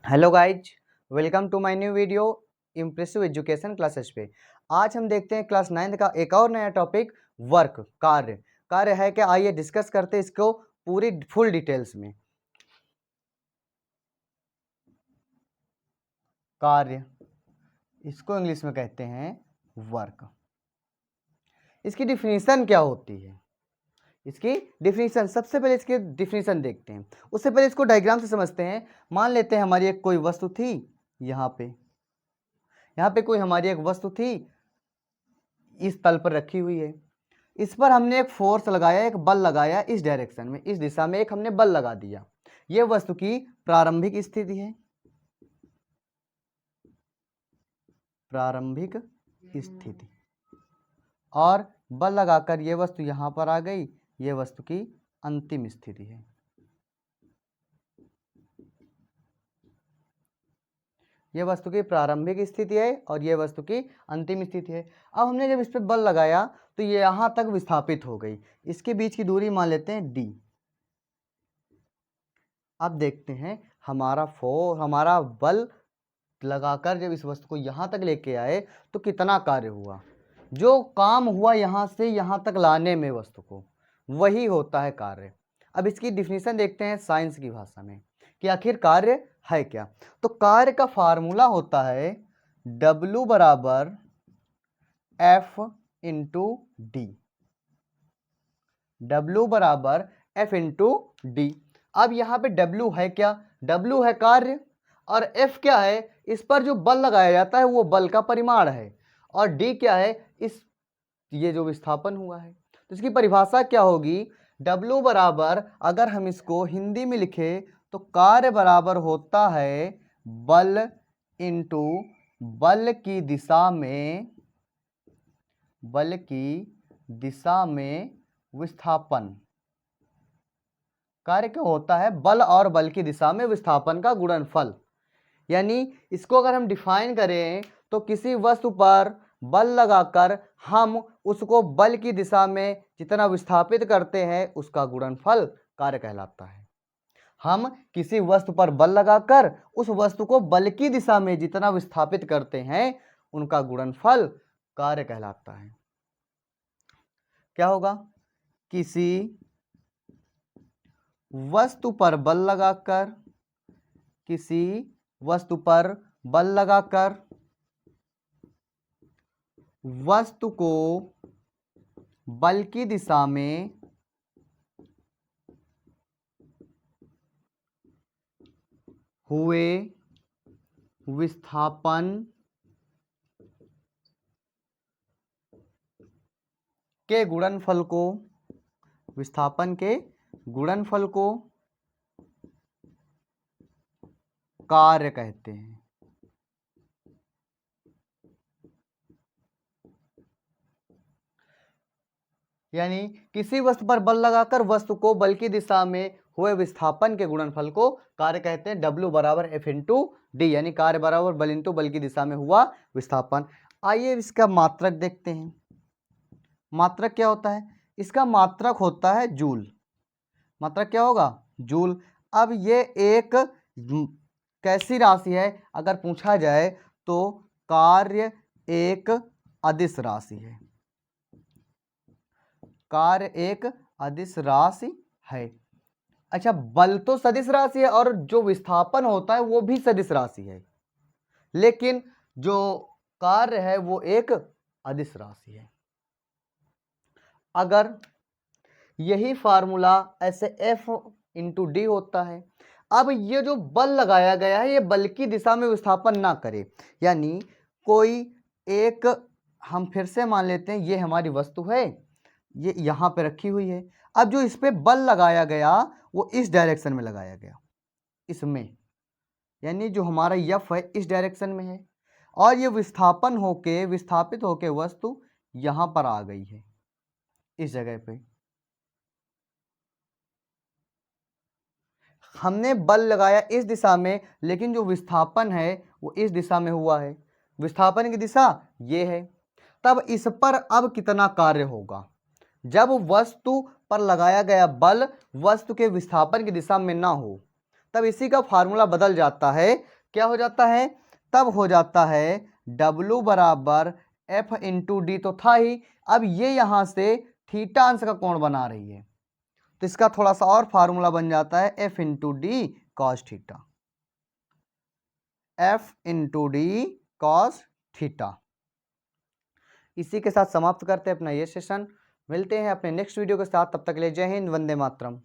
Hello guys, welcome to my new video impressive education classes पे। आज हम देखते हैं क्लास 9 का एक और नया टॉपिक वर्क कार्य है क्या। आइए डिस्कस करते हैं इसको पूरी फुल डिटेल्स में। कार्य, इसको इंग्लिश में कहते हैं वर्क। इसकी डिफिनीशन क्या होती है? इसकी डिफिनीशन, सबसे पहले इसकी डिफिनीशन देखते हैं। उससे पहले इसको डायग्राम से समझते हैं। मान लेते हैं हमारी एक कोई वस्तु थी, यहाँ पे कोई हमारी एक वस्तु थी, इस तल पर रखी हुई है। इस पर हमने एक फोर्स लगाया, एक बल लगाया, इस डायरेक्शन में, इस दिशा में एक हमने बल लगा दिया। यह वस्तु की प्रारंभिक स्थिति है, प्रारंभिक स्थिति। और बल लगाकर यह वस्तु यहां पर आ गई, यह वस्तु की अंतिम स्थिति है। यह वस्तु की प्रारंभिक स्थिति है और यह वस्तु की अंतिम स्थिति है। अब हमने जब इस पर बल लगाया तो ये यहां तक विस्थापित हो गई। इसके बीच की दूरी मान लेते हैं d। अब देखते हैं हमारा बल लगाकर जब इस वस्तु को यहां तक लेके आए तो कितना कार्य हुआ। जो काम हुआ यहां से यहां तक लाने में वस्तु को, वही होता है कार्य। अब इसकी डिफिनीशन देखते हैं साइंस की भाषा में कि आखिर कार्य है क्या। तो कार्य का फार्मूला होता है W बराबर F इंटू डी। W बराबर F इंटू डी। अब यहाँ पे W है क्या? W है कार्य और F क्या है? इस पर जो बल लगाया जाता है वो बल का परिमाण है। और D क्या है? ये जो विस्थापन हुआ है। तो इसकी परिभाषा क्या होगी? W बराबर, अगर हम इसको हिंदी में लिखें तो कार्य बराबर होता है बल इंटू बल की दिशा में विस्थापन। कार्य क्या होता है? बल और बल की दिशा में विस्थापन का गुणनफल। यानी इसको अगर हम डिफाइन करें तो किसी वस्तु पर बल लगाकर हम उसको बल की दिशा में जितना विस्थापित करते हैं उसका गुणनफल कार्य कहलाता है। हम किसी वस्तु पर बल लगाकर उस वस्तु को बल की दिशा में जितना विस्थापित करते हैं उनका गुणनफल कार्य कहलाता है। क्या होगा? किसी वस्तु पर बल लगाकर वस्तु को बल की दिशा में हुए विस्थापन के गुणनफल को कार्य कहते हैं। यानी किसी वस्तु पर बल लगाकर वस्तु को बल की दिशा में हुए विस्थापन के गुणनफल को कार्य कहते हैं। W बराबर F इंटू डी, यानी कार्य बराबर बल इंटू बल की दिशा में हुआ विस्थापन। आइए इसका मात्रक देखते हैं। मात्रक क्या होता है? इसका मात्रक होता है जूल। मात्रक क्या होगा? जूल। अब ये एक कैसी राशि है? अगर पूछा जाए तो कार्य एक अदिश राशि है। कार्य एक अदिश राशि है। अच्छा, बल तो सदिश राशि है और जो विस्थापन होता है वो भी सदिश राशि है, लेकिन जो कार्य है वो एक अदिश राशि है। अगर यही फार्मूला ऐसे F इंटू डी होता है। अब ये जो बल लगाया गया है ये बल की दिशा में विस्थापन ना करे, यानी कोई एक, हम फिर से मान लेते हैं ये हमारी वस्तु है, ये यहाँ पे रखी हुई है। अब जो इस पे बल लगाया गया वो इस डायरेक्शन में लगाया गया, इसमें, यानी जो हमारा F है इस डायरेक्शन में है और ये विस्थापित होके वस्तु यहाँ पर आ गई है, इस जगह पे। हमने बल लगाया इस दिशा में, लेकिन जो विस्थापन है वो इस दिशा में हुआ है। विस्थापन की दिशा ये है। तब इस पर अब कितना कार्य होगा? जब वस्तु पर लगाया गया बल वस्तु के विस्थापन की दिशा में ना हो, तब इसी का फार्मूला बदल जाता है। क्या हो जाता है, तब हो जाता है W बराबर F इंटू डी तो था ही। अब ये यहां से थीटा अंश का कोण बना रही है, तो इसका थोड़ा सा और फार्मूला बन जाता है F into D cos theta, F into D cos theta. इसी के साथ समाप्त करते हैं अपना ये सेशन। मिलते हैं अपने नेक्स्ट वीडियो के साथ, तब तक के लिए जय हिंद, वंदे मातरम।